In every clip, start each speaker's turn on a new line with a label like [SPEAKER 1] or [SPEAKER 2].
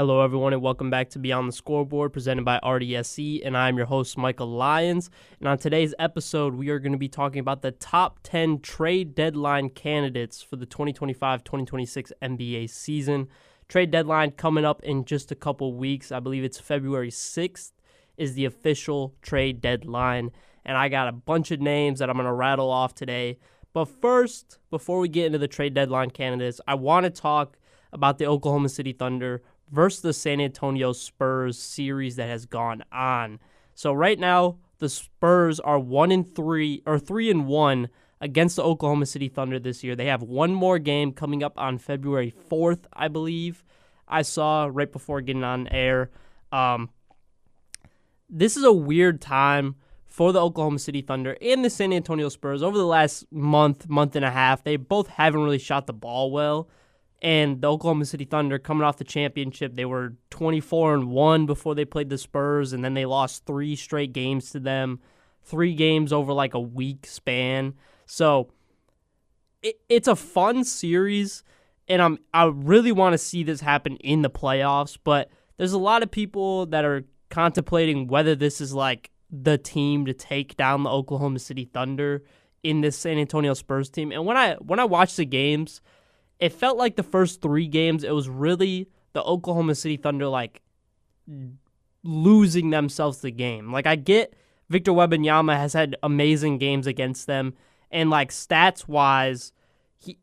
[SPEAKER 1] Hello, everyone, and welcome back to Beyond the Scoreboard, presented by RDSC, and I'm your host, Michael Lyons. And on today's episode, we are going to be talking about the top 10 trade deadline candidates for the 2025-2026 NBA season. Trade deadline coming up in just a couple weeks. I believe it's February 6th is the official trade deadline, and I got a bunch of names that I'm going to rattle off today. But first, before we get into the trade deadline candidates, I want to talk about the Oklahoma City Thunder versus the San Antonio Spurs series that has gone on. So right now, the Spurs are 3-1 against the Oklahoma City Thunder this year. They have one more game coming up on February 4th, I believe. I saw right before getting on air. This is a weird time for the Oklahoma City Thunder and the San Antonio Spurs. Over the last month and a half, they both haven't really shot the ball well. And the Oklahoma City Thunder, coming off the championship, they were 24-1 before they played the Spurs, and then they lost 3 straight games to them, 3 games over like a week span. So it's a fun series, and I really want to see this happen in the playoffs. But there's a lot of people that are contemplating whether this is like the team to take down the Oklahoma City Thunder in this San Antonio Spurs team. And when I watched the games, it felt like the first 3 games, it was really the Oklahoma City Thunder, like, losing themselves the game. Like, I get Victor Wembanyama has had amazing games against them, and, like, stats-wise,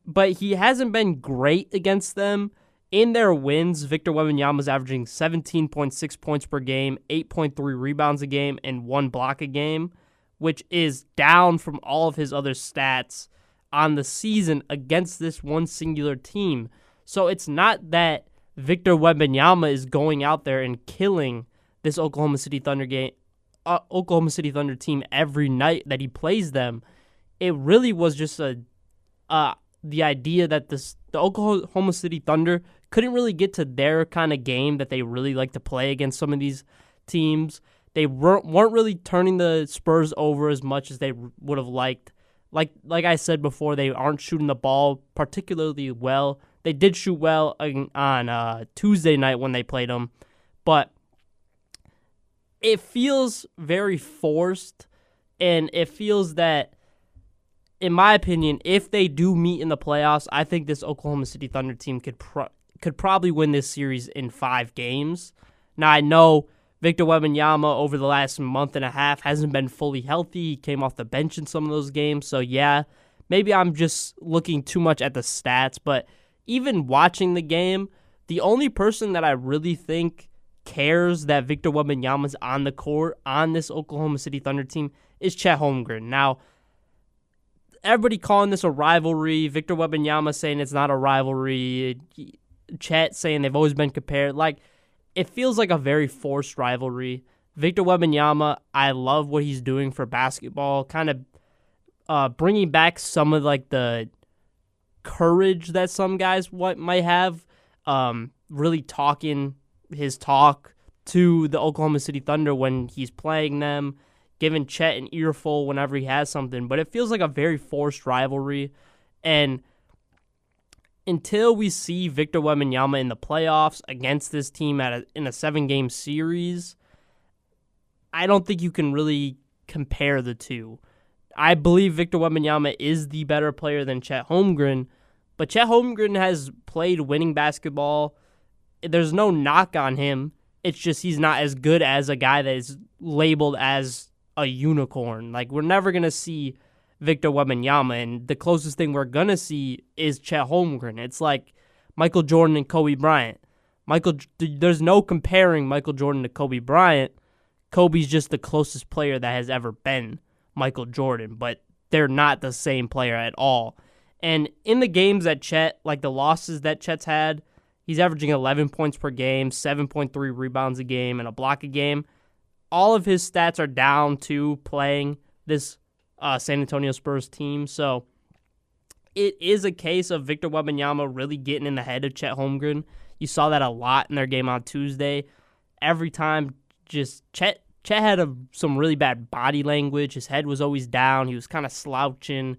[SPEAKER 1] but he hasn't been great against them. In their wins, Victor Wembanyama's averaging 17.6 points per game, 8.3 rebounds a game, and 1 block a game, which is down from all of his other stats on the season against this one singular team. So it's not that Victor Wembanyama is going out there and killing this Oklahoma City Thunder team every night that he plays them. It really was just the idea that the Oklahoma City Thunder couldn't really get to their kind of game that they really like to play against some of these teams. They weren't really turning the Spurs over as much as they would have liked. Like I said before, they aren't shooting the ball particularly well. They did shoot well on Tuesday night when they played them, but it feels very forced, and it feels that, in my opinion, if they do meet in the playoffs, I think this Oklahoma City Thunder team could probably win this series in 5 games. Now, I know Victor Wembanyama over the last month and a half hasn't been fully healthy. He came off the bench in some of those games. So, yeah, maybe I'm just looking too much at the stats. But even watching the game, the only person that I really think cares that Victor Wembanyama's on the court on this Oklahoma City Thunder team is Chet Holmgren. Now, everybody calling this a rivalry. Victor Wembanyama saying it's not a rivalry. Chet saying they've always been compared. Like, it feels like a very forced rivalry. Victor Wembanyama, I love what he's doing for basketball, kind of bringing back some of like the courage that some guys might have, really talking his talk to the Oklahoma City Thunder when he's playing them, giving Chet an earful whenever he has something. But it feels like a very forced rivalry, and until we see Victor Wembanyama in the playoffs against this team in a 7-game series, I don't think you can really compare the two. I believe Victor Wembanyama is the better player than Chet Holmgren, but Chet Holmgren has played winning basketball. There's no knock on him. It's just he's not as good as a guy that is labeled as a unicorn. Like, we're never going to see Victor Wembanyama, and the closest thing we're going to see is Chet Holmgren. It's like Michael Jordan and Kobe Bryant. There's no comparing Michael Jordan to Kobe Bryant. Kobe's just the closest player that has ever been Michael Jordan, but they're not the same player at all. And in the games that Chet, like the losses that Chet's had, he's averaging 11 points per game, 7.3 rebounds a game, and a block a game. All of his stats are down to playing this San Antonio Spurs team. So it is a case of Victor Wembanyama really getting in the head of Chet Holmgren. You saw that a lot in their game on Tuesday. Every time, just Chet had some really bad body language. His head was always down. He was kind of slouching.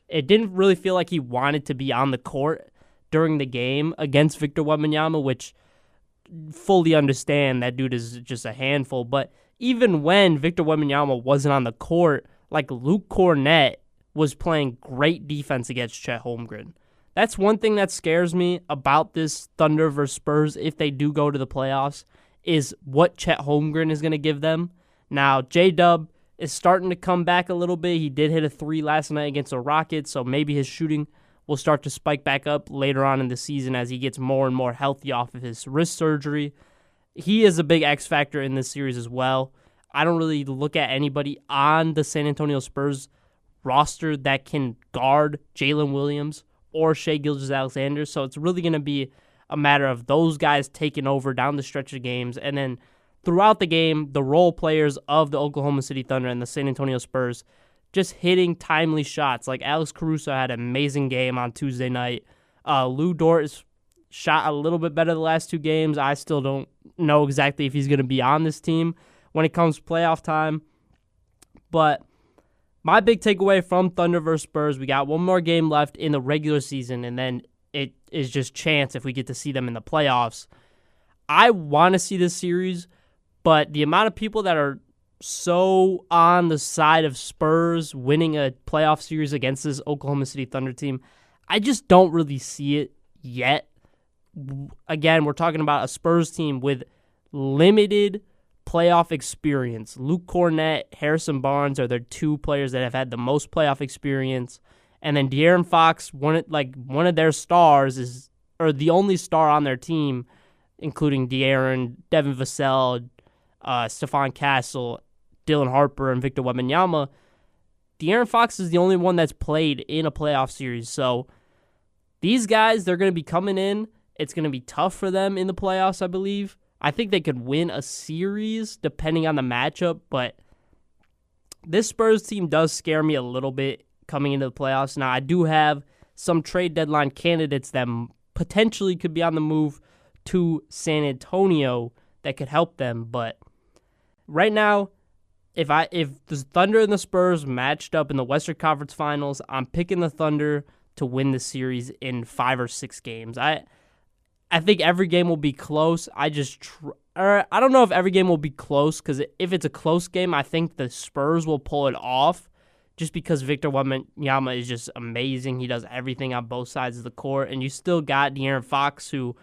[SPEAKER 1] It didn't really feel like he wanted to be on the court during the game against Victor Wembanyama, which fully understand that dude is just a handful. But even when Victor Wembanyama wasn't on the court, like Luke Cornett was playing great defense against Chet Holmgren. That's one thing that scares me about this Thunder versus Spurs if they do go to the playoffs, is what Chet Holmgren is going to give them. Now, J-Dub is starting to come back a little bit. He did hit a 3 last night against the Rockets, so maybe his shooting will start to spike back up later on in the season as he gets more and more healthy off of his wrist surgery. He is a big X factor in this series as well. I don't really look at anybody on the San Antonio Spurs roster that can guard Jalen Williams or Shai Gilgeous-Alexander, so it's really going to be a matter of those guys taking over down the stretch of games, and then throughout the game, the role players of the Oklahoma City Thunder and the San Antonio Spurs just hitting timely shots. Like Alex Caruso had an amazing game on Tuesday night. Lou Dort is shot a little bit better the last 2 games. I still don't know exactly if he's going to be on this team when it comes to playoff time. But my big takeaway from Thunder versus Spurs, we got one more game left in the regular season, and then it is just chance if we get to see them in the playoffs. I want to see this series, but the amount of people that are so on the side of Spurs winning a playoff series against this Oklahoma City Thunder team, I just don't really see it yet. Again, we're talking about a Spurs team with limited playoff experience. Luke Cornett, Harrison Barnes are their 2 players that have had the most playoff experience. And then De'Aaron Fox, one of their stars, or the only star on their team, including De'Aaron, Devin Vassell, Stephon Castle, Dylan Harper, and Victor Wembanyama. De'Aaron Fox is the only one that's played in a playoff series. So these guys, they're going to be coming in. It's going to be tough for them in the playoffs, I believe. I think they could win a series depending on the matchup, but this Spurs team does scare me a little bit coming into the playoffs. Now, I do have some trade deadline candidates that potentially could be on the move to San Antonio that could help them, but right now, if the Thunder and the Spurs matched up in the Western Conference Finals, I'm picking the Thunder to win the series in 5 or 6 games. I think every game will be close. I don't know if every game will be close, because if it's a close game, I think the Spurs will pull it off just because Victor Wembanyama is just amazing. He does everything on both sides of the court, and you still got De'Aaron Fox, who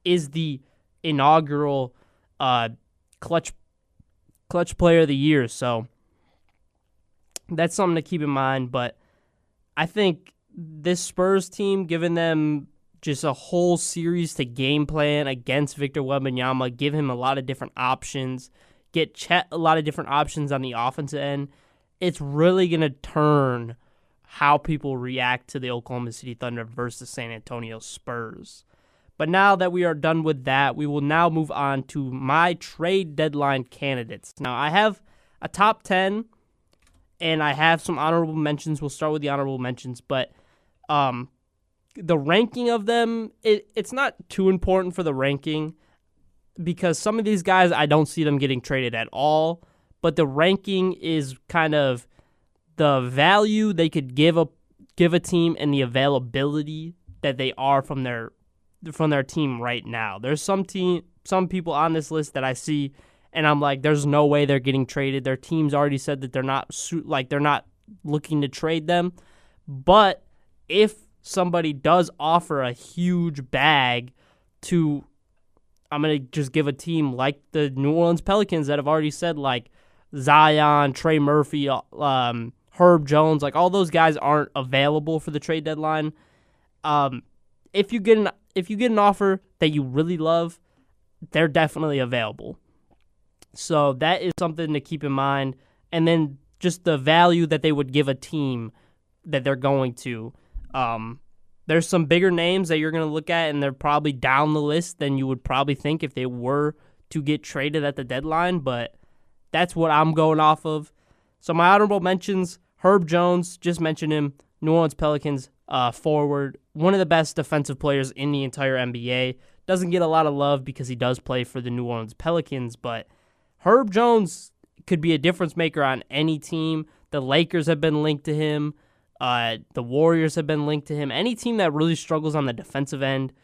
[SPEAKER 1] is the inaugural clutch player of the year. So that's something to keep in mind. But I think this Spurs team, giving them just a whole series to game plan against Victor Wembanyama, give him a lot of different options, get Chet a lot of different options on the offensive end, it's really going to turn how people react to the Oklahoma City Thunder versus San Antonio Spurs. But now that we are done with that, we will now move on to my trade deadline candidates. Now, I have a top 10, and I have some honorable mentions. We'll start with the honorable mentions, but the ranking of them, it's not too important for the ranking because some of these guys, I don't see them getting traded at all, but the ranking is kind of the value they could give a team and the availability that they are from their team right now. There's some people on this list that I see and I'm like, there's no way they're getting traded. Their team's already said that they're not looking to trade them. But if somebody does offer a huge bag to, I'm going to just give a team like the New Orleans Pelicans that have already said, like Zion, Trey Murphy, Herb Jones, like all those guys aren't available for the trade deadline. If you get an offer that you really love, they're definitely available. So that is something to keep in mind. And then just the value that they would give a team that they're going to. There's some bigger names that you're going to look at, and they're probably down the list than you would probably think if they were to get traded at the deadline, but that's what I'm going off of. So my honorable mentions, Herb Jones, just mentioned him, New Orleans Pelicans forward, one of the best defensive players in the entire NBA. Doesn't get a lot of love because he does play for the New Orleans Pelicans, but Herb Jones could be a difference maker on any team. The Lakers have been linked to him. The Warriors have been linked to him. Any team that really struggles on the defensive end,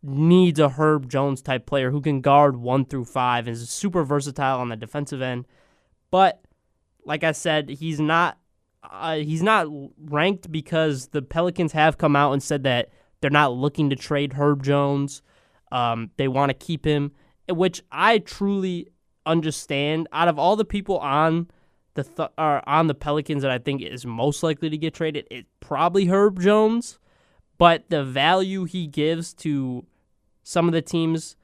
[SPEAKER 1] needs a Herb Jones type player who can guard 1 through 5 and is super versatile on the defensive end. But like I said, he's not ranked because the Pelicans have come out and said that they're not looking to trade Herb Jones. They want to keep him, which I truly understand. Out of all the people on the Pelicans that I think is most likely to get traded, it's probably Herb Jones. But the value he gives to some of the teams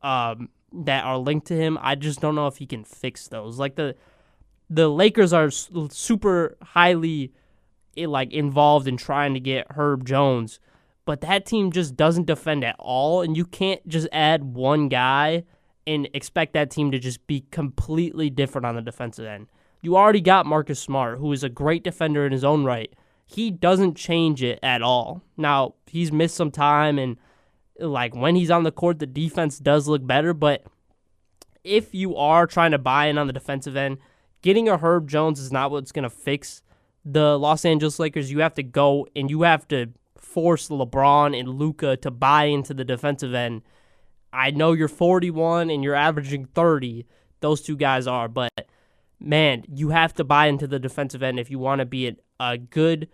[SPEAKER 1] that are linked to him, I just don't know if he can fix those. Like the Lakers are super highly involved in trying to get Herb Jones, but that team just doesn't defend at all, and you can't just add one guy and expect that team to just be completely different on the defensive end. You already got Marcus Smart, who is a great defender in his own right. He doesn't change it at all. Now, he's missed some time, and when he's on the court, the defense does look better, but if you are trying to buy in on the defensive end, getting a Herb Jones is not what's going to fix the Los Angeles Lakers. You have to go and you have to force LeBron and Luka to buy into the defensive end. I know you're 41 and you're averaging 30. Those two guys are, but man, you have to buy into the defensive end if you want to be a good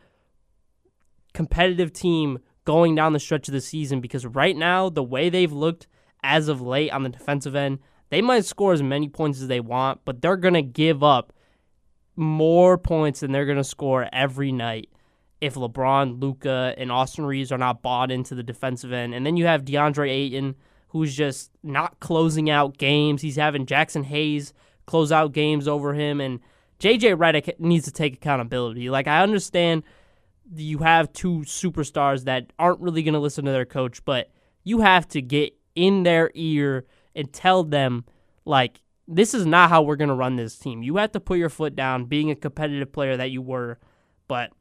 [SPEAKER 1] competitive team going down the stretch of the season, because right now, the way they've looked as of late on the defensive end, they might score as many points as they want, but they're going to give up more points than they're going to score every night if LeBron, Luka, and Austin Reeves are not bought into the defensive end. And then you have DeAndre Ayton, who's just not closing out games. He's having Jackson Hayes close out games over him, and J.J. Redick needs to take accountability. I understand you have two superstars that aren't really going to listen to their coach, but you have to get in their ear and tell them, this is not how we're going to run this team. You have to put your foot down, being a competitive player that you were. But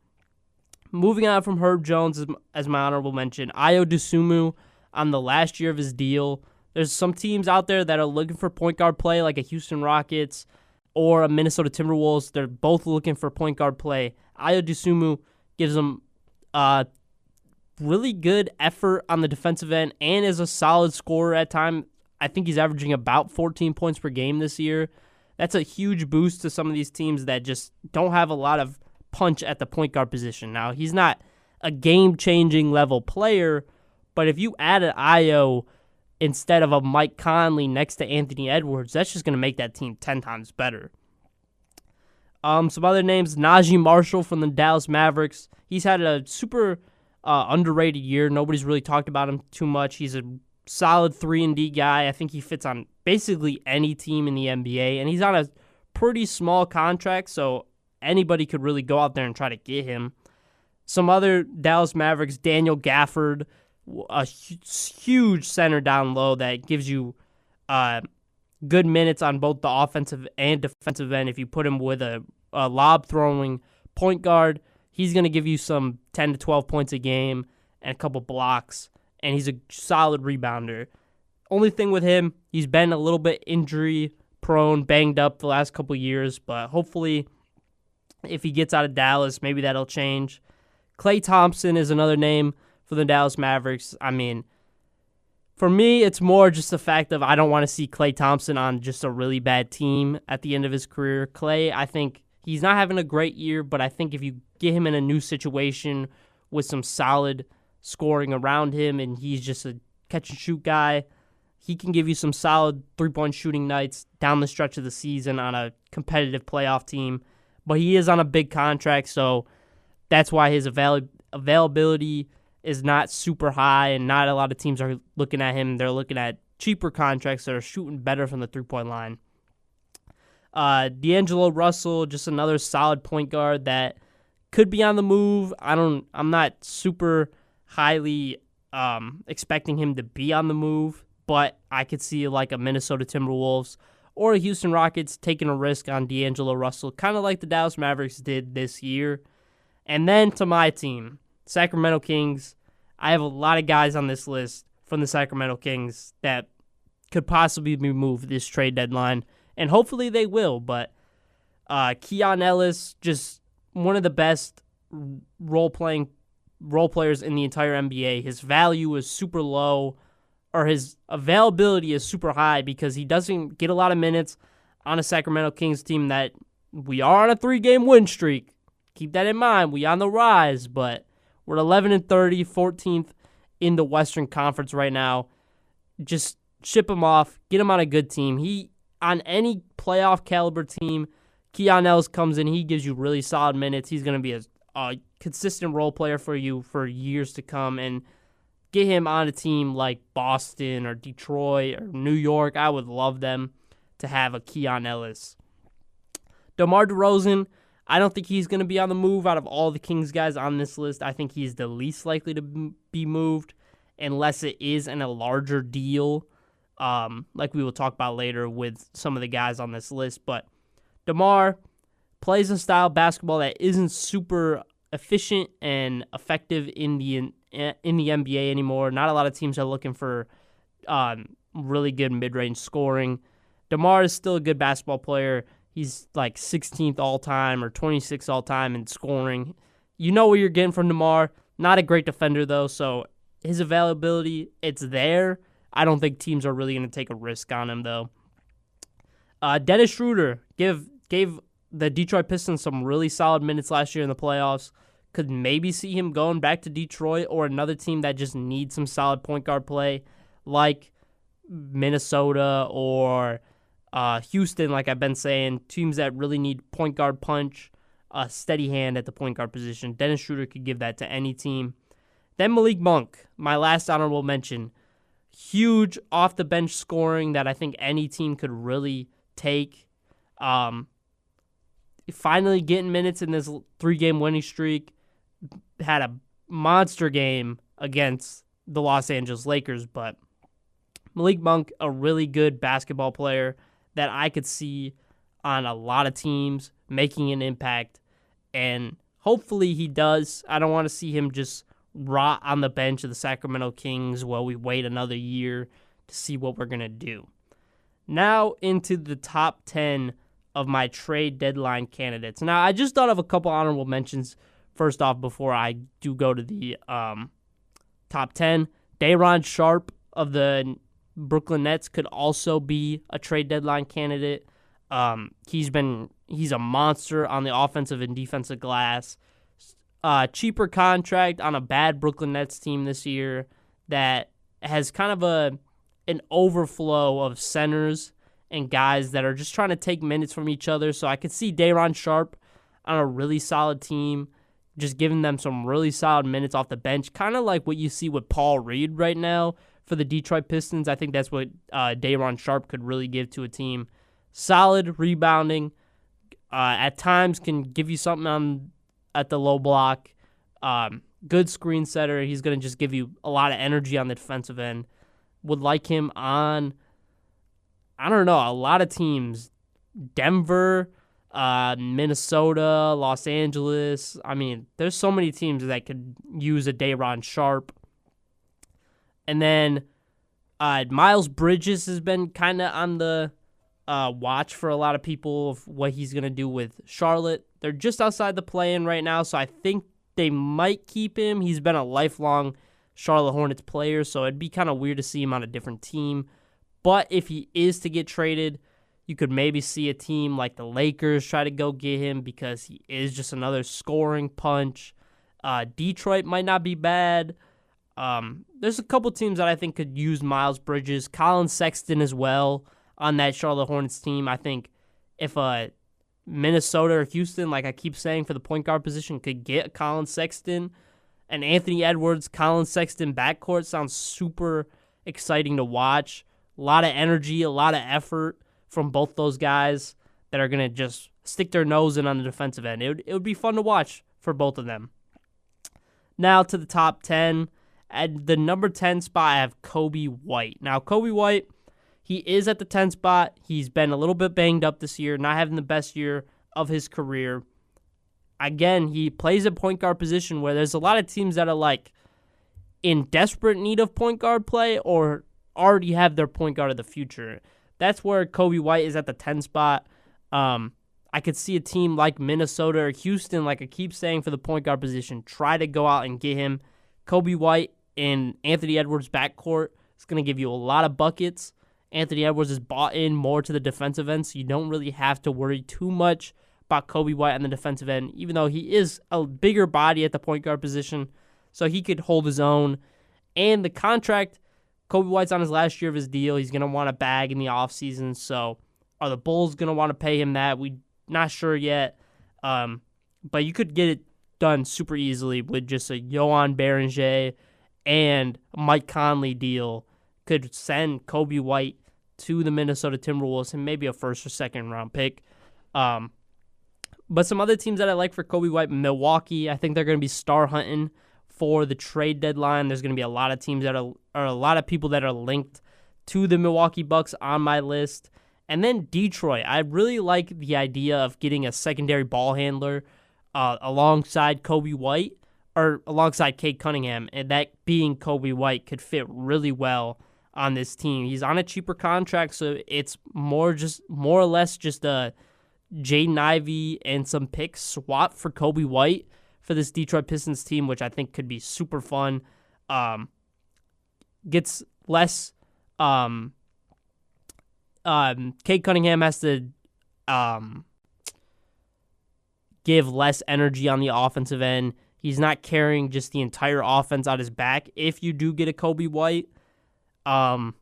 [SPEAKER 1] moving on from Herb Jones as my honorable mention, Ayo Dosunmu on the last year of his deal. There's some teams out there that are looking for point guard play, like a Houston Rockets or a Minnesota Timberwolves. They're both looking for point guard play. Ayo Dosunmu gives them really good effort on the defensive end and is a solid scorer at times. I think he's averaging about 14 points per game this year. That's a huge boost to some of these teams that just don't have a lot of punch at the point guard position. Now, he's not a game-changing level player, but if you add an Ayo instead of a Mike Conley next to Anthony Edwards, that's just going to make that team 10 times better. Some other names, Najee Marshall from the Dallas Mavericks. He's had a super underrated year. Nobody's really talked about him too much. He's a solid 3-and-D guy. I think he fits on basically any team in the NBA, and he's on a pretty small contract, so anybody could really go out there and try to get him. Some other Dallas Mavericks, Daniel Gafford, a huge center down low that gives you good minutes on both the offensive and defensive end. If you put him with a lob-throwing point guard, he's going to give you some 10 to 12 points a game and a couple blocks, and he's a solid rebounder. Only thing with him, he's been a little bit injury-prone, banged up the last couple years, but hopefully if he gets out of Dallas, maybe that'll change. Klay Thompson is another name for the Dallas Mavericks. I mean, for me, it's more just the fact of I don't want to see Klay Thompson on just a really bad team at the end of his career. Klay, I think he's not having a great year, but I think if you get him in a new situation with some solid scoring around him and he's just a catch-and-shoot guy, he can give you some solid three-point shooting nights down the stretch of the season on a competitive playoff team. But he is on a big contract, so that's why his availability is not super high, and not a lot of teams are looking at him. They're looking at cheaper contracts that are shooting better from the three-point line. D'Angelo Russell, just another solid point guard that could be on the move. I'm not super highly expecting him to be on the move, but I could see like a Minnesota Timberwolves or a Houston Rockets taking a risk on D'Angelo Russell, kind of like the Dallas Mavericks did this year. And then to my team, Sacramento Kings. I have a lot of guys on this list from the Sacramento Kings that could possibly be moved this trade deadline, and hopefully they will. But Keon Ellis, just one of the best role players in the entire NBA. His value is super low. his availability is super high because he doesn't get a lot of minutes on a Sacramento Kings team that we are on a 3-game win streak. Keep that in mind. We on the rise, but we're 11-30, 14th in the Western Conference right now. Just ship him off, get him on a good team. He on any playoff caliber team, Keon Ellis comes in, he gives you really solid minutes. He's going to be a consistent role player for you for years to come, and get him on a team like Boston or Detroit or New York. I would love them to have a Keon Ellis. DeMar DeRozan, I don't think he's going to be on the move out of all the Kings guys on this list. I think he's the least likely to be moved unless it is in a larger deal, like we will talk about later with some of the guys on this list. But DeMar plays a style of basketball that isn't super efficient and effective in the NBA anymore. Not a lot of teams are looking for really good mid-range scoring. DeMar is still a good basketball player. He's like 16th all-time or 26th all-time in scoring. You know what you're getting from DeMar. Not a great defender, though, so his availability, it's there. I don't think teams are really going to take a risk on him, though. Dennis Schroeder gave the Detroit Pistons some really solid minutes last year in the playoffs. Could maybe see him going back to Detroit or another team that just needs some solid point guard play, like Minnesota or Houston, like I've been saying, teams that really need point guard punch, a steady hand at the point guard position. Dennis Schroeder could give that to any team. Then Malik Monk, my last honorable mention. Huge off-the-bench scoring that I think any team could really take. Finally getting minutes in this 3-game winning streak. Had a monster game against the Los Angeles Lakers, but Malik Monk, a really good basketball player that I could see on a lot of teams making an impact, and hopefully he does. I don't want to see him just rot on the bench of the Sacramento Kings while we wait another year to see what we're going to do. Now into the top 10 of my trade deadline candidates. Now, I just thought of a couple honorable mentions first off before I do go to the top 10. Day'Ron Sharpe of the Brooklyn Nets could also be a trade deadline candidate. He's a monster on the offensive and defensive glass. Cheaper contract on a bad Brooklyn Nets team this year that has kind of an overflow of centers and guys that are just trying to take minutes from each other. So I could see Day'Ron Sharpe on a really solid team, just giving them some really solid minutes off the bench, kind of like what you see with Paul Reed right now for the Detroit Pistons. I think that's what Day'Ron Sharpe could really give to a team. Solid rebounding, at times can give you something at the low block. Good screen setter. He's going to just give you a lot of energy on the defensive end. Would like him on, I don't know, a lot of teams. Denver, Minnesota, Los Angeles. I mean, there's so many teams that could use a Day'Ron Sharpe. And then Miles Bridges has been kind of on the watch for a lot of people of what he's going to do with Charlotte. They're just outside the play-in right now, so I think they might keep him. He's been a lifelong Charlotte Hornets player, so it'd be kind of weird to see him on a different team. But if he is to get traded, you could maybe see a team like the Lakers try to go get him because he is just another scoring punch. Detroit might not be bad. There's a couple teams that I think could use Miles Bridges. Colin Sexton as well on that Charlotte Hornets team. I think if Minnesota or Houston, like I keep saying, for the point guard position, could get Colin Sexton and Anthony Edwards, Colin Sexton backcourt sounds super exciting to watch. A lot of energy, a lot of effort from both those guys that are going to just stick their nose in on the defensive end. It would be fun to watch for both of them. Now to the top 10. At the number 10 spot, I have Kobe White. Now, Kobe White, he is at the 10 spot. He's been a little bit banged up this year, not having the best year of his career. Again, he plays a point guard position where there's a lot of teams that are like in desperate need of point guard play or already have their point guard of the future. That's where Kobe White is at the 10 spot. I could see a team like Minnesota or Houston, like I keep saying, for the point guard position, try to go out and get him. Kobe White and Anthony Edwards backcourt, It's going to give you a lot of buckets. Anthony Edwards is bought in more to the defensive end, so you don't really have to worry too much about Kobe White on the defensive end, even though he is a bigger body at the point guard position, so he could hold his own. And the contract, Kobe White's on his last year of his deal. He's going to want a bag in the offseason, so are the Bulls going to want to pay him that? We're not sure yet, but you could get it done super easily with just a Johan Beranger and Mike Conley deal. Could send Kobe White to the Minnesota Timberwolves and maybe a first or second round pick. But some other teams that I like for Kobe White, Milwaukee, I think they're going to be star hunting for the trade deadline. There's going to be a lot of teams that are a lot of people that are linked to the Milwaukee Bucks on my list. And then Detroit. I really like the idea of getting a secondary ball handler alongside Kobe White or alongside Cade Cunningham, and that being Kobe White could fit really well on this team. He's on a cheaper contract, so it's more or less just a Jaden Ivey and some picks swap for Kobe White for this Detroit Pistons team, which I think could be super fun. Gets less. Cade Cunningham has to give less energy on the offensive end. He's not carrying just the entire offense on his back. If you do get a Kobe White, now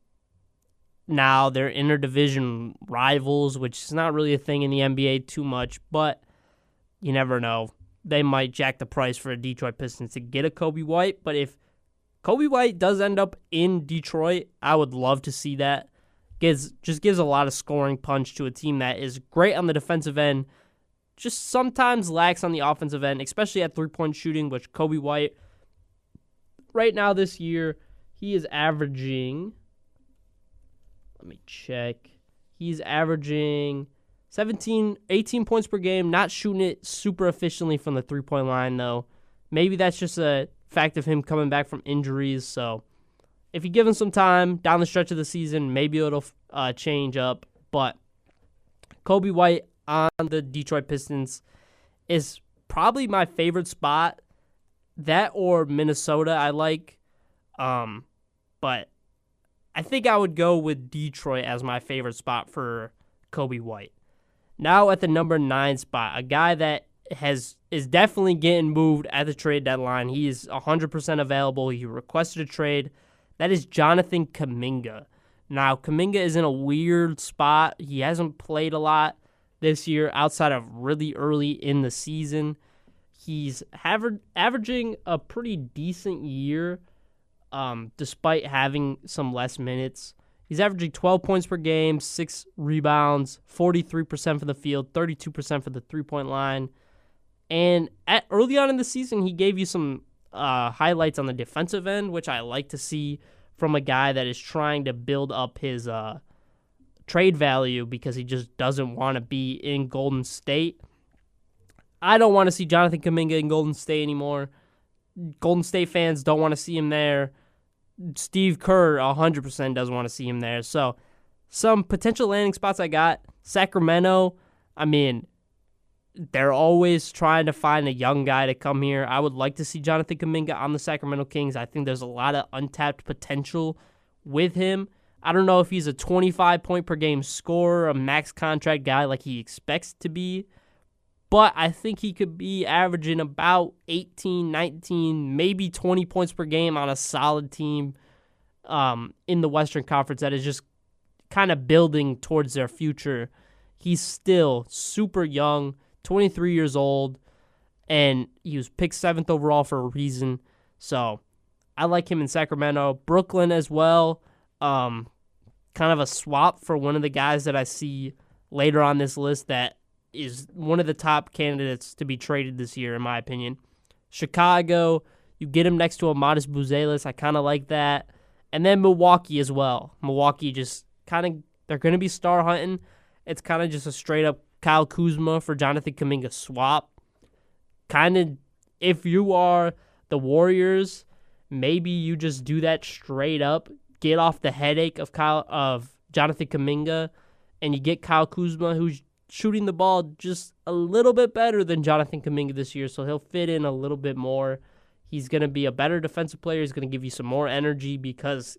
[SPEAKER 1] they're interdivision rivals, which is not really a thing in the NBA too much, but you never know. They might jack the price for a Detroit Pistons to get a Kobe White, but if Kobe White does end up in Detroit, I would love to see that. Just gives a lot of scoring punch to a team that is great on the defensive end, just sometimes lacks on the offensive end, especially at three-point shooting, which Kobe White, right now this year, he is averaging, let me check, he's averaging 18 points per game, not shooting it super efficiently from the three-point line, though. Maybe that's just a fact of him coming back from injuries, so if you give him some time down the stretch of the season, maybe it'll change up, but Kobe White on the Detroit Pistons is probably my favorite spot. That or Minnesota I like. But I think I would go with Detroit as my favorite spot for Kobe White. Now at the number 9 spot, a guy that is definitely getting moved at the trade deadline. He is 100% available. He requested a trade. That is Jonathan Kuminga. Now, Kuminga is in a weird spot. He hasn't played a lot this year outside of really early in the season. He's averaging a pretty decent year despite having some less minutes. He's averaging 12 points per game, 6 rebounds, 43% from the field, 32% for the three-point line. And early on in the season, he gave you some highlights on the defensive end, which I like to see from a guy that is trying to build up his trade value because he just doesn't want to be in Golden State. I don't want to see Jonathan Kuminga in Golden State anymore. Golden State fans don't want to see him there. Steve Kerr 100% doesn't want to see him there. So some potential landing spots I got. Sacramento, I mean, they're always trying to find a young guy to come here. I would like to see Jonathan Kuminga on the Sacramento Kings. I think there's a lot of untapped potential with him. I don't know if he's a 25-point-per-game scorer, a max contract guy like he expects to be, but I think he could be averaging about 18, 19, maybe 20 points per game on a solid team in the Western Conference that is just kind of building towards their future. He's still super young, 23 years old, and he was picked 7th overall for a reason. So I like him in Sacramento. Brooklyn as well. Kind of a swap for one of the guys that I see later on this list that is one of the top candidates to be traded this year, in my opinion. Chicago, you get him next to Amadis Buzelis. I kind of like that. And then Milwaukee as well. Milwaukee just kind of, they're going to be star hunting. It's kind of just a straight-up Kyle Kuzma for Jonathan Kuminga swap. Kind of, if you are the Warriors, maybe you just do that straight up, get off the headache of Jonathan Kuminga, and you get Kyle Kuzma, who's shooting the ball just a little bit better than Jonathan Kuminga this year, so he'll fit in a little bit more. He's going to be a better defensive player. He's going to give you some more energy because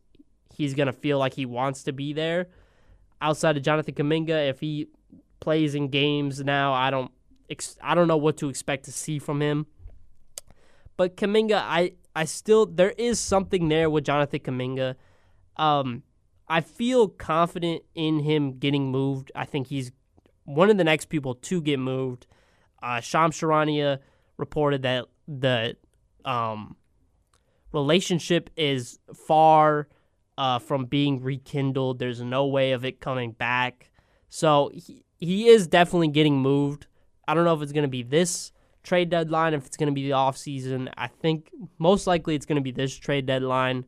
[SPEAKER 1] he's going to feel like he wants to be there. Outside of Jonathan Kuminga, if he plays in games now, I don't know what to expect to see from him. But Kuminga, I still, there is something there with Jonathan Kuminga. I feel confident in him getting moved. I think he's one of the next people to get moved. Shams Charania reported that the relationship is far from being rekindled. There's no way of it coming back. So he is definitely getting moved. I don't know if it's going to be this trade deadline, if it's going to be the offseason. I think most likely it's going to be this trade deadline,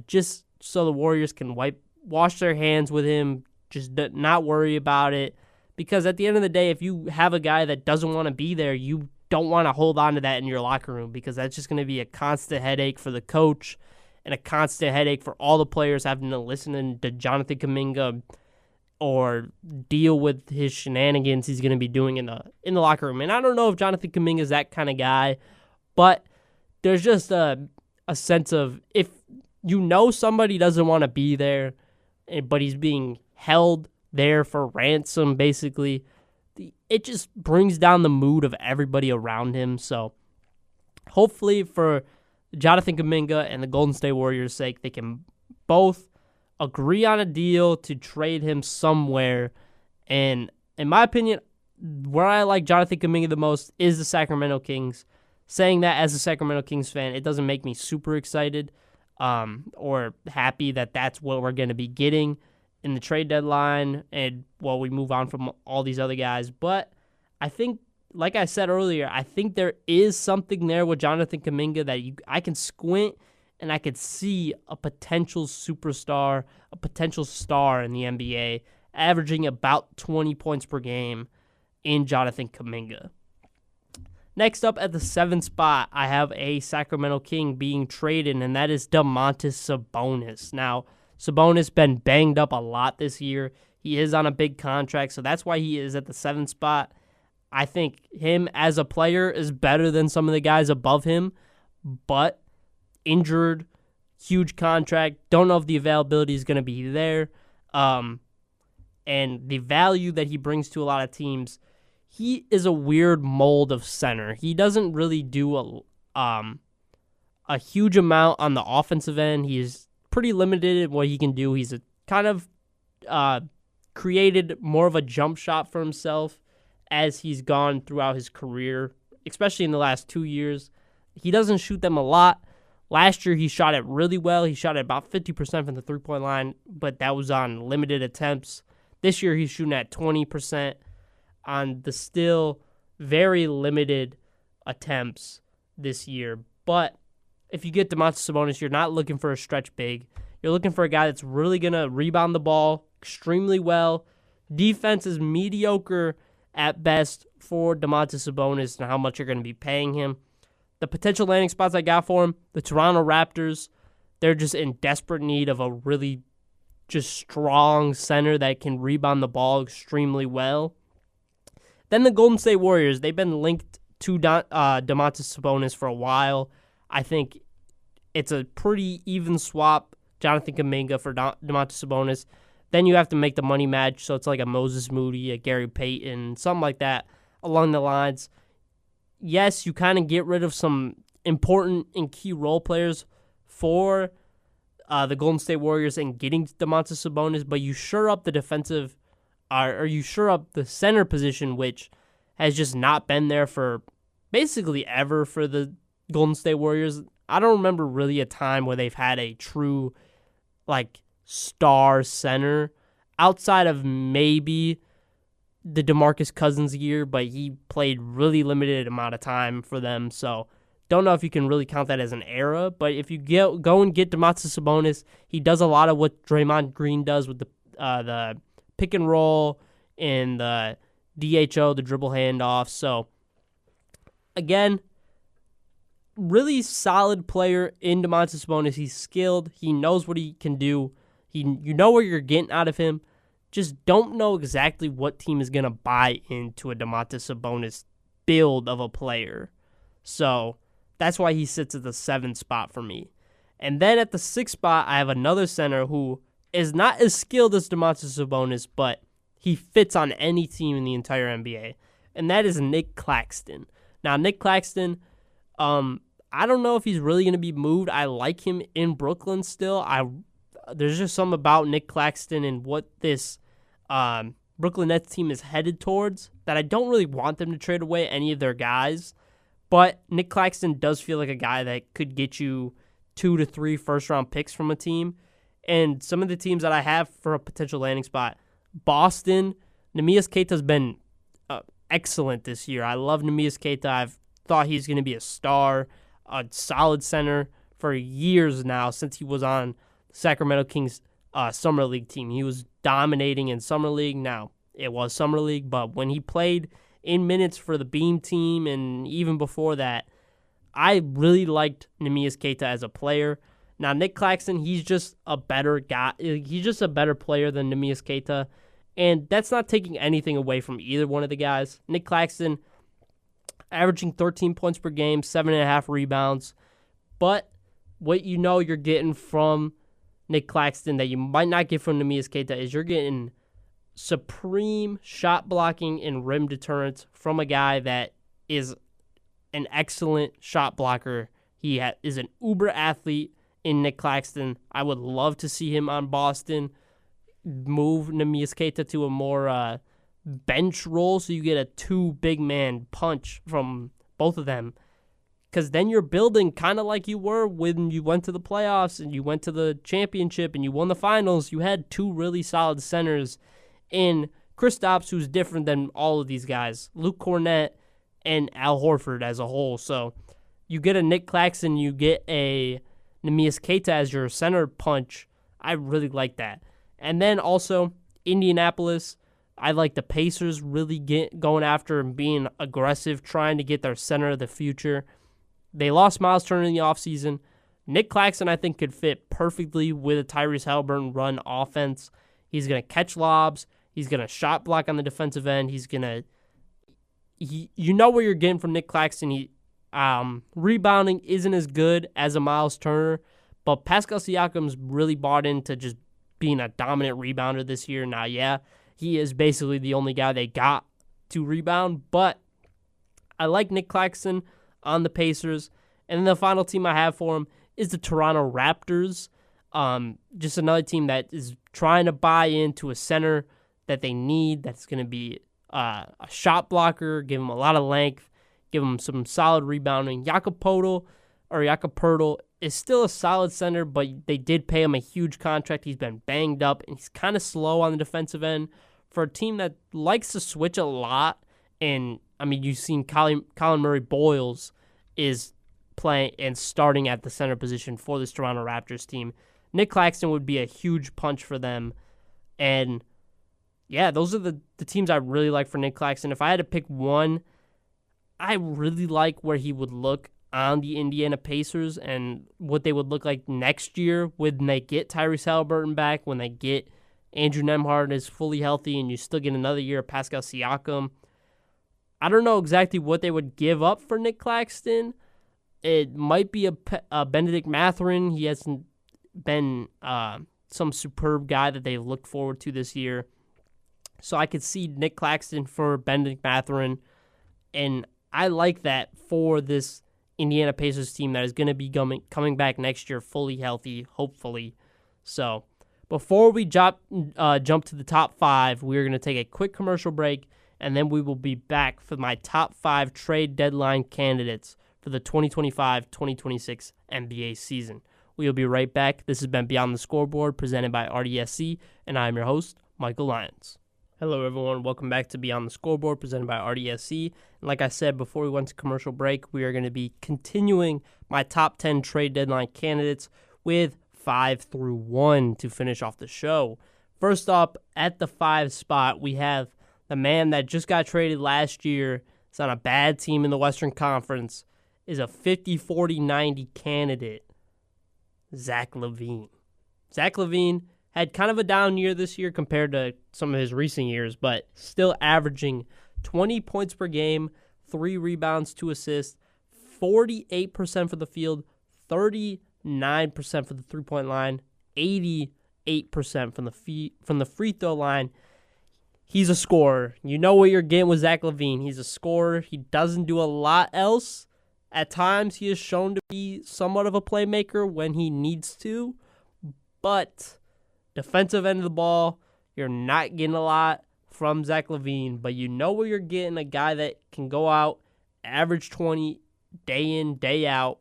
[SPEAKER 1] just so the Warriors can wash their hands with him, just not worry about it. Because at the end of the day, if you have a guy that doesn't want to be there, you don't want to hold on to that in your locker room, because that's just going to be a constant headache for the coach and a constant headache for all the players having to listen to Jonathan Kuminga or deal with his shenanigans he's going to be doing in the locker room. And I don't know if Jonathan Kuminga is that kind of guy, but there's just a sense of, if you know somebody doesn't want to be there, but he's being held there for ransom, basically, it just brings down the mood of everybody around him. So hopefully for Jonathan Kuminga and the Golden State Warriors' sake, they can both agree on a deal to trade him somewhere. And in my opinion, where I like Jonathan Kuminga the most is the Sacramento Kings. Saying that as a Sacramento Kings fan, it doesn't make me super excited or happy that that's what we're going to be getting in the trade deadline, and we move on from all these other guys. But I think, like I said earlier, I think there is something there with Jonathan Kuminga that I can squint and I could see a potential superstar, a potential star in the NBA, averaging about 20 points per game in Jonathan Kuminga. Next up at the 7th spot, I have a Sacramento King being traded, and that is Domantas Sabonis. Now, Sabonis been banged up a lot this year. He is on a big contract, so that's why he is at the 7th spot. I think him as a player is better than some of the guys above him, but injured, huge contract. Don't know if the availability is going to be there. And the value that he brings to a lot of teams, he is a weird mold of center. He doesn't really do a huge amount on the offensive end. He's pretty limited in what he can do. He's kind of created more of a jump shot for himself as he's gone throughout his career, especially in the last 2 years. He doesn't shoot them a lot. Last year, he shot it really well. He shot it about 50% from the three-point line, but that was on limited attempts. This year, he's shooting at 20% on the still very limited attempts this year. But if you get Domantas Sabonis, you're not looking for a stretch big. You're looking for a guy that's really going to rebound the ball extremely well. Defense is mediocre at best for Domantas Sabonis and how much you're going to be paying him. The potential landing spots I got for him, the Toronto Raptors, they're just in desperate need of a really just strong center that can rebound the ball extremely well. Then the Golden State Warriors, they've been linked to Domantas Sabonis for a while. I think it's a pretty even swap, Jonathan Kuminga for Domantas Sabonis. Then you have to make the money match, so it's like a Moses Moody, a Gary Payton, something like that along the lines. Yes, you kind of get rid of some important and key role players for the Golden State Warriors and getting Domantas Sabonis, but you shore up the defensive, or you shore up the center position, which has just not been there for basically ever for the Golden State Warriors. I don't remember really a time where they've had a true, star center outside of maybe the DeMarcus Cousins year, but he played really limited amount of time for them, so don't know if you can really count that as an era. But if you go and get Domantas Sabonis, he does a lot of what Draymond Green does with the pick and roll and the DHO, the dribble handoff. So again, really solid player in Domantas Sabonis. He's skilled. He knows what he can do. You know what you're getting out of him. Just don't know exactly what team is going to buy into a Domantas Sabonis build of a player. So that's why he sits at the 7th spot for me. And then at the 6th spot, I have another center who is not as skilled as Domantas Sabonis, but he fits on any team in the entire NBA, and that is Nick Claxton. Now, Nick Claxton, I don't know if he's really going to be moved. I like him in Brooklyn still. There's just something about Nick Claxton and what this Brooklyn Nets team is headed towards that I don't really want them to trade away any of their guys. But Nick Claxton does feel like a guy that could get you 2 to 3 first-round picks from a team. And some of the teams that I have for a potential landing spot, Boston, Neemias Queta's been excellent this year. I love Neemias Queta. I've thought he's going to be a star, a solid center for years now since he was on Sacramento Kings Summer League team. He was dominating in Summer League. Now, it was Summer League, but when he played in minutes for the Beam team and even before that, I really liked Neemias Queta as a player. Now, Nick Claxton, he's just a better guy. He's just a better player than Neemias Queta, and that's not taking anything away from either one of the guys. Nick Claxton, averaging 13 points per game, 7.5 rebounds, but what you know you're getting from Nick Claxton that you might not get from Neemias Queta is you're getting supreme shot blocking and rim deterrence from a guy that is an excellent shot blocker. He is an uber athlete in Nick Claxton. I would love to see him on Boston. Move Neemias Queta to a more bench role so you get a 2 big man punch from both of them. Because then you're building kind of like you were when you went to the playoffs and you went to the championship and you won the finals. You had 2 really solid centers in Kristaps, who's different than all of these guys, Luke Cornett and Al Horford as a whole. So you get a Nick Claxton, you get a Neemias Queta as your center punch. I really like that. And then also Indianapolis, I like the Pacers really going after and being aggressive, trying to get their center of the future. They lost Miles Turner in the offseason. Nick Claxton, I think, could fit perfectly with a Tyrese Halliburton run offense. He's going to catch lobs. He's going to shot block on the defensive end. He's going to... You know what you're getting from Nick Claxton. Rebounding isn't as good as a Miles Turner, but Pascal Siakam's really bought into just being a dominant rebounder this year. Now, yeah, he is basically the only guy they got to rebound, but I like Nick Claxton on the Pacers. And then the final team I have for him is the Toronto Raptors. Just another team that is trying to buy into a center that they need that's going to be a shot blocker, give him a lot of length, give him some solid rebounding. Jakob Poeltl is still a solid center, but they did pay him a huge contract. He's been banged up, and he's kind of slow on the defensive end for a team that likes to switch a lot. And, I mean, you've seen Colin Murray-Boyles is playing and starting at the center position for this Toronto Raptors team. Nick Claxton would be a huge punch for them. And, yeah, those are the teams I really like for Nick Claxton. If I had to pick one, I really like where he would look on the Indiana Pacers and what they would look like next year when they get Tyrese Halliburton back, when they get Andrew Nembhard is fully healthy and you still get another year of Pascal Siakam. I don't know exactly what they would give up for Nick Claxton. It might be a Benedict Mathurin. He hasn't been some superb guy that they've looked forward to this year. So I could see Nick Claxton for Benedict Mathurin. And I like that for this Indiana Pacers team that is going to be coming back next year fully healthy, hopefully. So before we jump to the top 5, we're going to take a quick commercial break, and then we will be back for my top 5 trade deadline candidates for the 2025-2026 NBA season. We will be right back. This has been Beyond the Scoreboard, presented by RDSC, and I am your host, Michael Lyons. Hello, everyone. Welcome back to Beyond the Scoreboard, presented by RDSC. And like I said before we went to commercial break, we are going to be continuing my top 10 trade deadline candidates with 5 through 1 to finish off the show. First up, at the 5 spot, we have the man that just got traded last year. It's on a bad team in the Western Conference, is a 50-40-90 candidate, Zach LaVine. Zach LaVine had kind of a down year this year compared to some of his recent years, but still averaging 20 points per game, 3 rebounds, 2 assists, 48% for the field, 39% 79% from the three-point line, 88% from the free throw line. He's a scorer. You know what you're getting with Zach LaVine. He's a scorer. He doesn't do a lot else. At times, he is shown to be somewhat of a playmaker when he needs to. But defensive end of the ball, you're not getting a lot from Zach LaVine. But you know where you're getting a guy that can go out, average 20, day in, day out,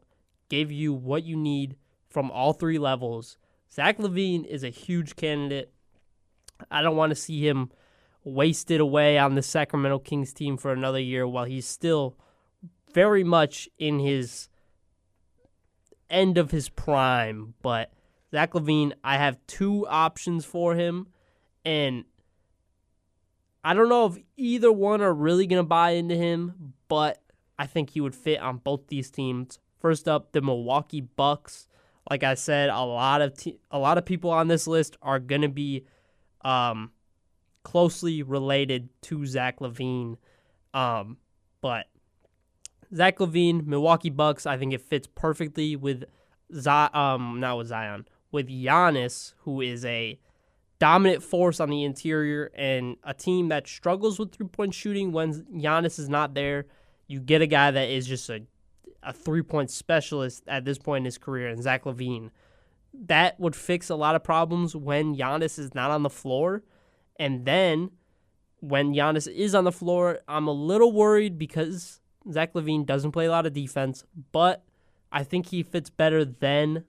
[SPEAKER 1] give you what you need from all three levels. Zach LaVine is a huge candidate. I don't want to see him wasted away on the Sacramento Kings team for another year while he's still very much in his end of his prime. But Zach LaVine, I have two options for him, and I don't know if either one are really going to buy into him, but I think he would fit on both these teams. First up, the Milwaukee Bucks. Like I said, a lot of people on this list are going to be closely related to Zach LaVine. But Zach LaVine, Milwaukee Bucks, I think it fits perfectly with with Giannis, who is a dominant force on the interior and a team that struggles with three-point shooting when Giannis is not there. You get a guy that is just a three-point specialist at this point in his career, and Zach LaVine. That would fix a lot of problems when Giannis is not on the floor. And then when Giannis is on the floor, I'm a little worried because Zach LaVine doesn't play a lot of defense, but I think he fits better than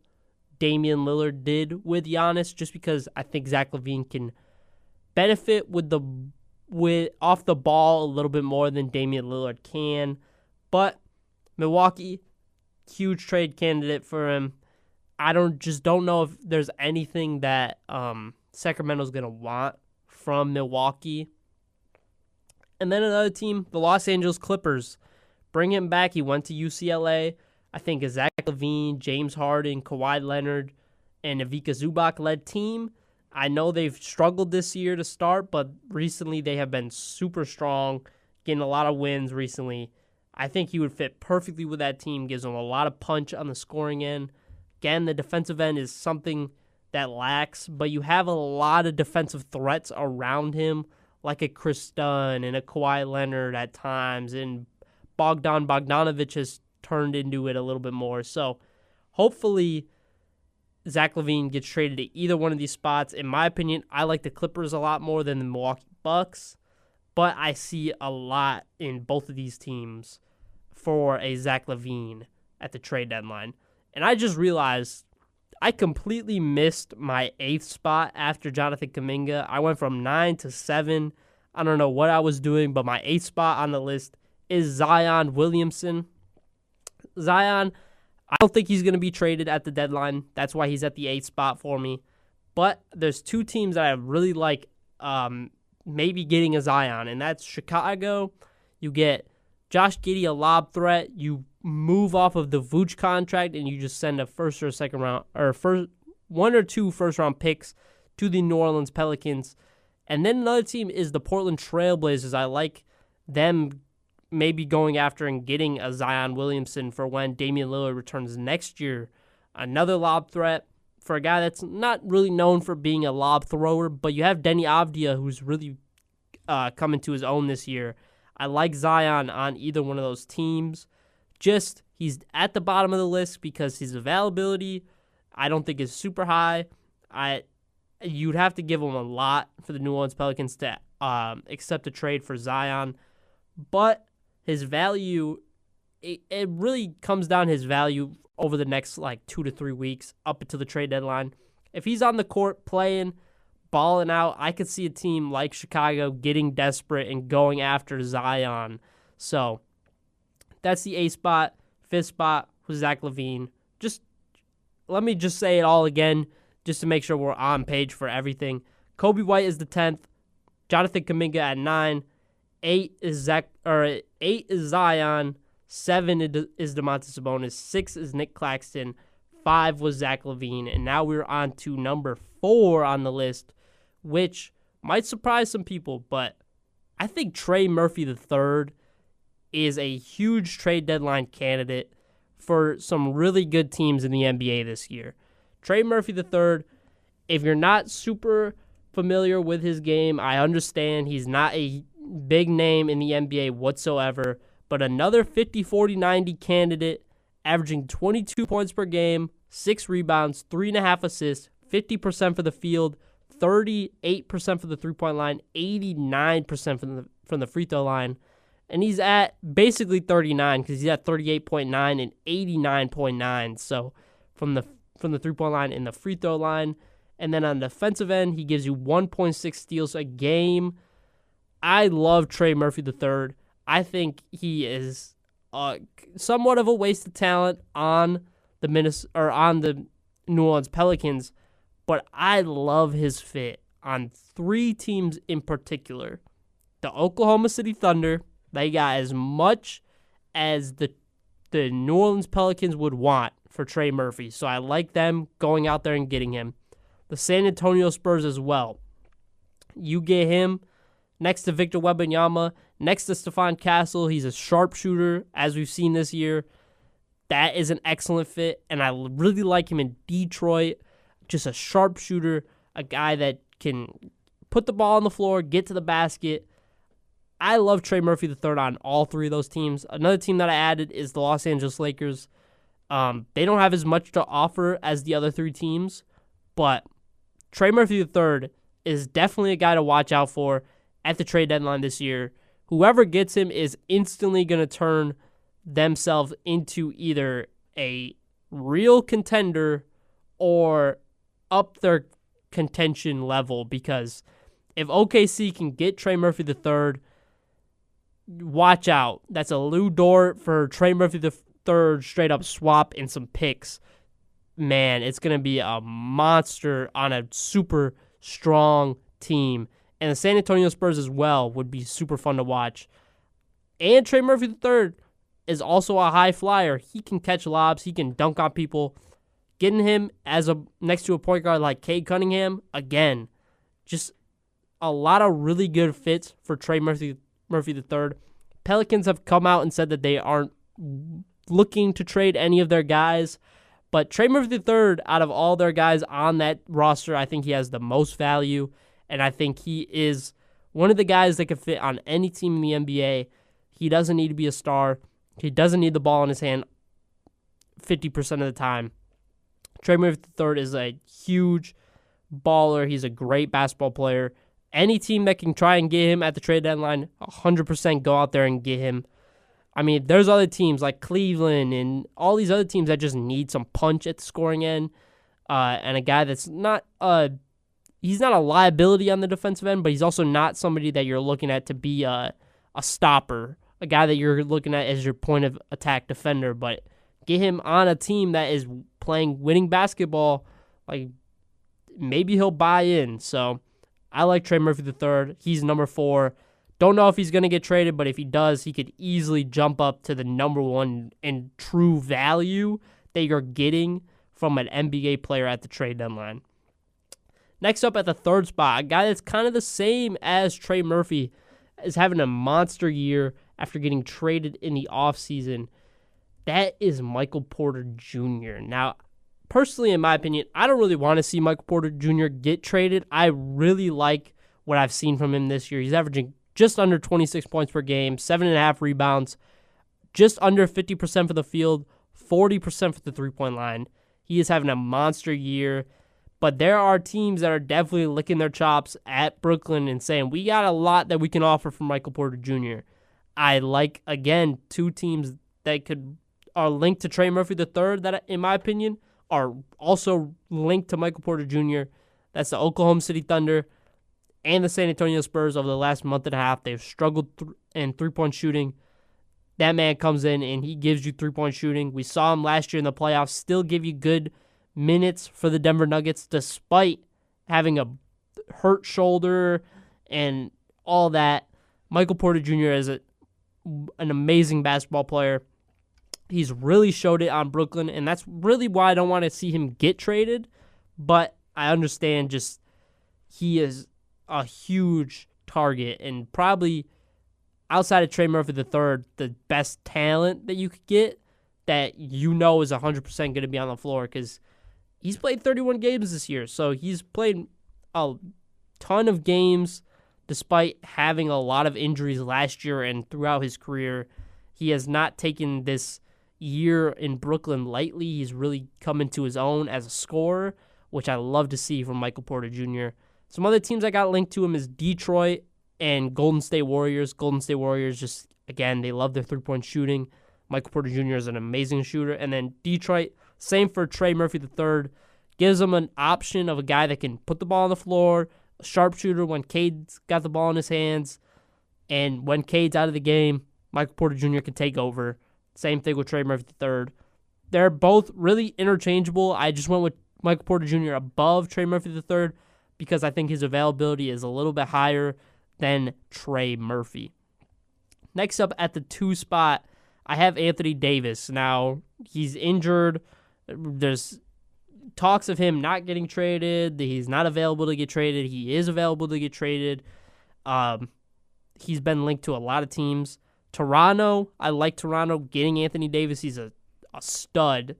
[SPEAKER 1] Damian Lillard did with Giannis, just because I think Zach LaVine can benefit with off the ball a little bit more than Damian Lillard can. But Milwaukee, huge trade candidate for him. I don't know if there's anything that Sacramento's going to want from Milwaukee. And then another team, the Los Angeles Clippers. Bring him back. He went to UCLA. I think a Zach LaVine, James Harden, Kawhi Leonard, and Ivica Zubac-led team. I know they've struggled this year to start, but recently they have been super strong, getting a lot of wins recently. I think he would fit perfectly with that team, gives them a lot of punch on the scoring end. Again, the defensive end is something that lacks, but you have a lot of defensive threats around him, like a Chris Dunn and a Kawhi Leonard at times, and Bogdanovic has turned into it a little bit more. So hopefully Zach LaVine gets traded to either one of these spots. In my opinion, I like the Clippers a lot more than the Milwaukee Bucks, but I see a lot in both of these teams for a Zach LaVine at the trade deadline. And I just realized I completely missed my 8th spot after Jonathan Kuminga. I went from 9 to 7. I don't know what I was doing, but my 8th spot on the list is Zion Williamson. Zion, I don't think he's going to be traded at the deadline. That's why he's at the 8th spot for me. But there's two teams that I really like maybe getting a Zion, and that's Chicago. You get Josh Giddey, a lob threat. You move off of the Vooch contract, and you just send a first or second round, or one or two first-round picks to the New Orleans Pelicans. And then another team is the Portland Trailblazers. I like them maybe going after and getting a Zion Williamson for when Damian Lillard returns next year. Another lob threat for a guy that's not really known for being a lob thrower, but you have Deni Avdija, who's really coming to his own this year. I like Zion on either one of those teams. Just, he's at the bottom of the list because his availability, I don't think, is super high. You'd have to give him a lot for the New Orleans Pelicans to accept a trade for Zion. But his value, it really comes down to his value over the next 2 to 3 weeks up until the trade deadline. If he's on the court playing, balling out, I could see a team like Chicago getting desperate and going after Zion. So that's the 8th spot. 5th spot was Zach LaVine. Let me just say it all again just to make sure we're on page for everything. Kobe White is the 10th. Jonathan Kuminga at 9. 8 is Zion. 7 is Domantas Sabonis. 6 is Nick Claxton. 5 was Zach LaVine. And now we're on to number 4 on the list, which might surprise some people, but I think Trey Murphy III is a huge trade deadline candidate for some really good teams in the NBA this year. Trey Murphy III, if you're not super familiar with his game, I understand he's not a big name in the NBA whatsoever, but another 50, 40, 90 candidate, averaging 22 points per game, 6 rebounds, 3.5 assists, 50% for the field, 38% for the three-point line, 89% from the free throw line. And he's at basically 39 because he's at 38.9 and 89.9. So from the three-point line and the free throw line. And then on the defensive end, he gives you 1.6 steals a game. I love Trey Murphy III. I think he is somewhat of a waste of talent on the New Orleans Pelicans, but I love his fit on 3 teams in particular. The Oklahoma City Thunder, they got as much as the New Orleans Pelicans would want for Trey Murphy, so I like them going out there and getting him. The San Antonio Spurs as well. You get him next to Victor Wembanyama, next to Stephon Castle. He's a sharpshooter, as we've seen this year. That is an excellent fit, and I really like him in Detroit. Just a sharpshooter, a guy that can put the ball on the floor, get to the basket. I love Trey Murphy III on all 3 of those teams. Another team that I added is the Los Angeles Lakers. They don't have as much to offer as the other 3 teams, but Trey Murphy III is definitely a guy to watch out for at the trade deadline this year. Whoever gets him is instantly going to turn themselves into either a real contender or up their contention level, because if OKC can get Trey Murphy III, watch out. That's a Lou Dort for Trey Murphy III straight up swap and some picks. Man, it's going to be a monster on a super strong team. And the San Antonio Spurs as well would be super fun to watch. And Trey Murphy III is also a high flyer. He can catch lobs. He can dunk on people. Getting him next to a point guard like Cade Cunningham, again, just a lot of really good fits for Trey Murphy III. Pelicans have come out and said that they aren't looking to trade any of their guys. But Trey Murphy III, out of all their guys on that roster, I think he has the most value. And I think he is one of the guys that can fit on any team in the NBA. He doesn't need to be a star. He doesn't need the ball in his hand 50% of the time. Trey Murphy III is a huge baller. He's a great basketball player. Any team that can try and get him at the trade deadline, 100% go out there and get him. I mean, there's other teams like Cleveland and all these other teams that just need some punch at the scoring end. And a guy that's not he's not a liability on the defensive end, but he's also not somebody that you're looking at to be a stopper, a guy that you're looking at as your point of attack defender. But get him on a team that is playing winning basketball, like maybe he'll buy in. So I like Trey Murphy III. He's number 4. Don't know if he's going to get traded, but if he does, he could easily jump up to the number 1 in true value that you're getting from an NBA player at the trade deadline. Next up at the 3rd spot, a guy that's kind of the same as Trey Murphy, is having a monster year after getting traded in the offseason. That is Michael Porter Jr. Now, personally, in my opinion, I don't really want to see Michael Porter Jr. get traded. I really like what I've seen from him this year. He's averaging just under 26 points per game, 7.5 rebounds, just under 50% for the field, 40% for the three-point line. He is having a monster year, but there are teams that are definitely licking their chops at Brooklyn and saying, we got a lot that we can offer from Michael Porter Jr. I like, again, 2 teams that are linked to Trey Murphy III that, in my opinion, are also linked to Michael Porter Jr. That's the Oklahoma City Thunder and the San Antonio Spurs. Over the last month and a half, they've struggled in three-point shooting. That man comes in and he gives you three-point shooting. We saw him last year in the playoffs still give you good minutes for the Denver Nuggets despite having a hurt shoulder and all that. Michael Porter Jr. is an amazing basketball player. He's really showed it on Brooklyn, and that's really why I don't want to see him get traded. But I understand just he is a huge target and probably outside of Trey Murphy III, the best talent that you could get that you know is 100% going to be on the floor because he's played 31 games this year. So he's played a ton of games despite having a lot of injuries last year and throughout his career. He has not taken this year in Brooklyn lightly. He's really come into his own as a scorer, which I love to see from Michael Porter Jr. Some other teams I got linked to him is Detroit and Golden State Warriors. Golden State Warriors just, again, they love their three-point shooting. Michael Porter Jr. is an amazing shooter. And then Detroit, same for Trey Murphy III. Gives them an option of a guy that can put the ball on the floor, a sharpshooter when Cade's got the ball in his hands. And when Cade's out of the game, Michael Porter Jr. can take over. Same thing with Trey Murphy III. They're both really interchangeable. I just went with Michael Porter Jr. above Trey Murphy III because I think his availability is a little bit higher than Trey Murphy. Next up at the 2 spot, I have Anthony Davis. Now, he's injured. There's talks of him not getting traded. He's not available to get traded. He is available to get traded. He's been linked to a lot of teams. Toronto, I like Toronto getting Anthony Davis. He's a stud.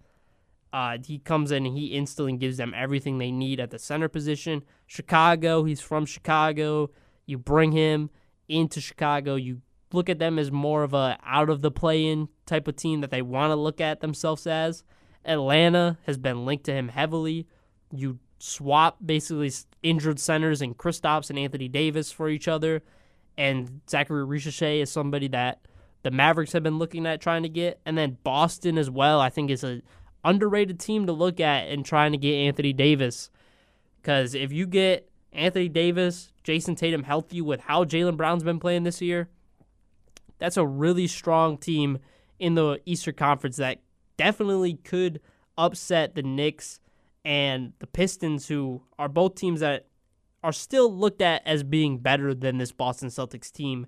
[SPEAKER 1] He comes in and he instantly gives them everything they need at the center position. Chicago, he's from Chicago. You bring him into Chicago. You look at them as more of a out of the play-in type of team that they want to look at themselves as. Atlanta has been linked to him heavily. You swap basically injured centers and Kristaps and Anthony Davis for each other. And Zachary Ricochet is somebody that the Mavericks have been looking at trying to get. And then Boston as well, I think, is an underrated team to look at in trying to get Anthony Davis. Because if you get Anthony Davis, Jason Tatum healthy with how Jaylen Brown's been playing this year, that's a really strong team in the Eastern Conference that definitely could upset the Knicks and the Pistons, who are both teams that are still looked at as being better than this Boston Celtics team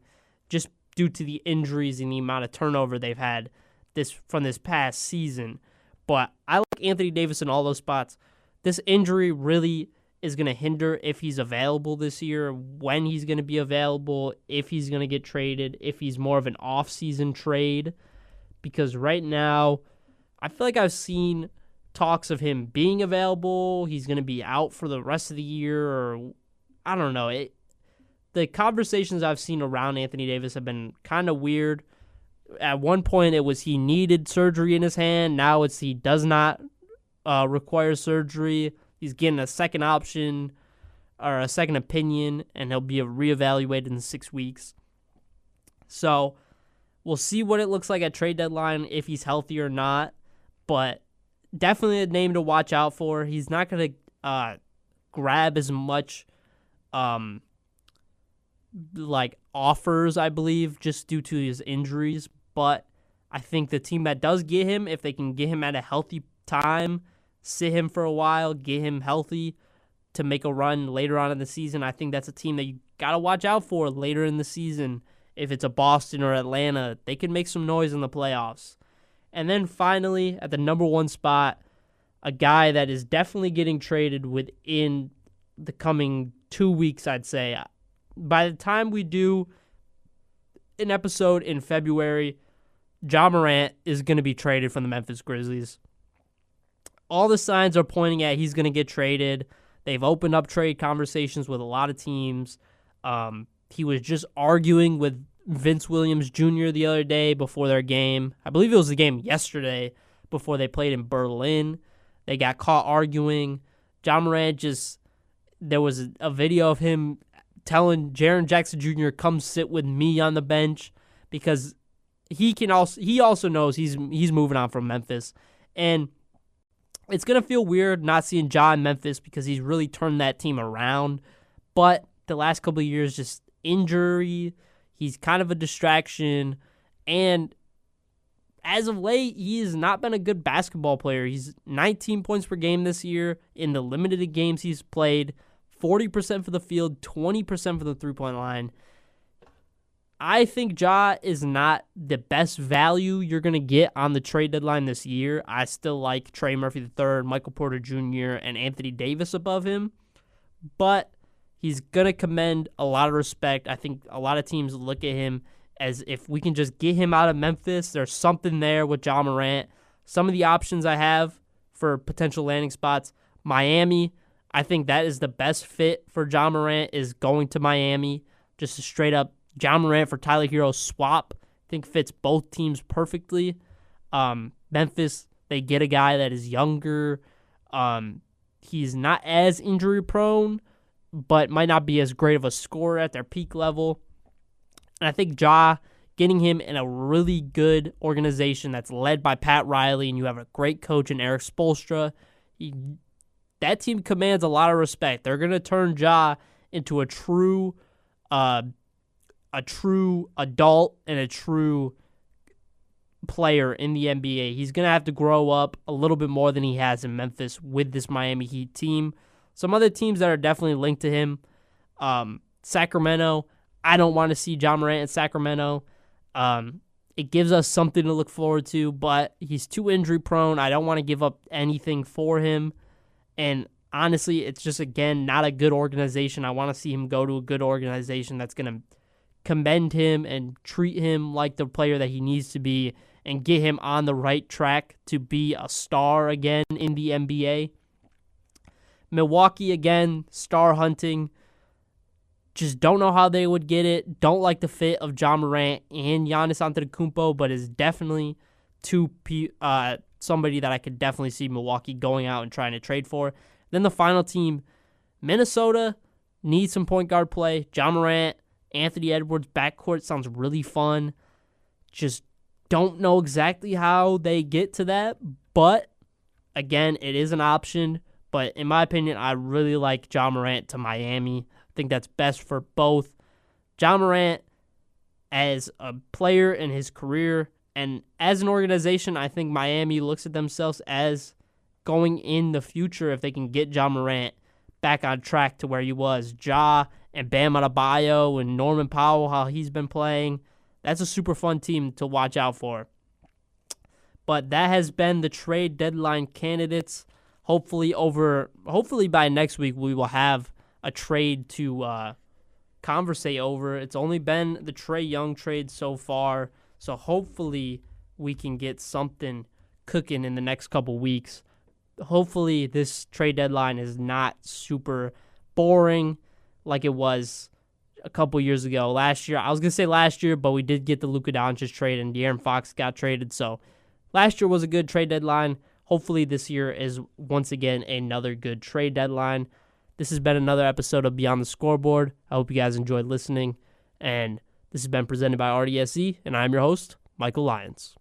[SPEAKER 1] just due to the injuries and the amount of turnover they've had from this past season. But I like Anthony Davis in all those spots. This injury really is going to hinder if he's available this year, when he's going to be available, if he's going to get traded, if he's more of an off-season trade. Because right now, I feel like I've seen talks of him being available. He's going to be out for the rest of the year, or I don't know. The conversations I've seen around Anthony Davis have been kind of weird. At one point, it was he needed surgery in his hand. Now it's he does not require surgery. He's getting a second option or a second opinion, and he'll be reevaluated in 6 weeks. So we'll see what it looks like at trade deadline, if he's healthy or not. But definitely a name to watch out for. He's not going to grab as much offers, I believe, just due to his injuries. But I think the team that does get him, if they can get him at a healthy time, sit him for a while, get him healthy to make a run later on in the season, I think that's a team that you got to watch out for later in the season. If it's a Boston or Atlanta, they can make some noise in the playoffs. And then finally, at the number 1 spot, a guy that is definitely getting traded within the coming 2 weeks, I'd say. By the time we do an episode in February, Ja Morant is going to be traded from the Memphis Grizzlies. All the signs are pointing at he's going to get traded. They've opened up trade conversations with a lot of teams. He was just arguing with Vince Williams Jr. the other day before their game. I believe it was the game yesterday before they played in Berlin. They got caught arguing. Ja Morant there was a video of him telling Jaren Jackson Jr., come sit with me on the bench, because he also knows he's moving on from Memphis. And it's going to feel weird not seeing Ja in Memphis because he's really turned that team around. But the last couple of years, just injury, he's kind of a distraction. And as of late, he has not been a good basketball player. He's 19 points per game this year in the limited games he's played, 40% for the field, 20% for the three-point line. I think Ja is not the best value you're going to get on the trade deadline this year. I still like Trey Murphy III, Michael Porter Jr., and Anthony Davis above him. But he's going to command a lot of respect. I think a lot of teams look at him as if we can just get him out of Memphis. There's something there with Ja Morant Some of the options I have for potential landing spots, Miami, I think that is the best fit for Ja Morant, is going to Miami. Just a straight up Ja Morant for Tyler Hero swap. I think fits both teams perfectly. Memphis, they get a guy that is younger. He's not as injury prone, but might not be as great of a scorer at their peak level. And I think Ja, getting him in a really good organization that's led by Pat Riley, and you have a great coach in Eric Spoelstra, that team commands a lot of respect. They're going to turn Ja into a true adult and a true player in the NBA. He's going to have to grow up a little bit more than he has in Memphis with this Miami Heat team. Some other teams that are definitely linked to him, Sacramento. I don't want to see Ja Morant in Sacramento. It gives us something to look forward to, but he's too injury prone. I don't want to give up anything for him. And honestly, it's just, again, not a good organization. I want to see him go to a good organization that's going to commend him and treat him like the player that he needs to be and get him on the right track to be a star again in the NBA. Milwaukee, again, star hunting. Just don't know how they would get it. Don't like the fit of Ja Morant and Giannis Antetokounmpo, but is definitely somebody that I could definitely see Milwaukee going out and trying to trade for. Then the final team, Minnesota, needs some point guard play. Ja Morant, Anthony Edwards backcourt sounds really fun. Just don't know exactly how they get to that, but again, it is an option. But in my opinion, I really like Ja Morant to Miami. I think that's best for both. Ja Morant as a player in his career and as an organization, I think Miami looks at themselves as going in the future if they can get Ja Morant back on track to where he was. Ja and Bam Adebayo and Norman Powell, how he's been playing. That's a super fun team to watch out for. But that has been the trade deadline candidates. Hopefully by next week we will have a trade to conversate over. It's only been the Trae Young trade so far, so hopefully we can get something cooking in the next couple weeks. Hopefully this trade deadline is not super boring like it was a couple years ago. Last year, I was going to say last year, but we did get the Luka Doncic trade and De'Aaron Fox got traded, so last year was a good trade deadline. Hopefully this year is once again another good trade deadline. This has been another episode of Beyond the Scoreboard. I hope you guys enjoyed listening. And this has been presented by RDSE, and I'm your host, Michael Lyons.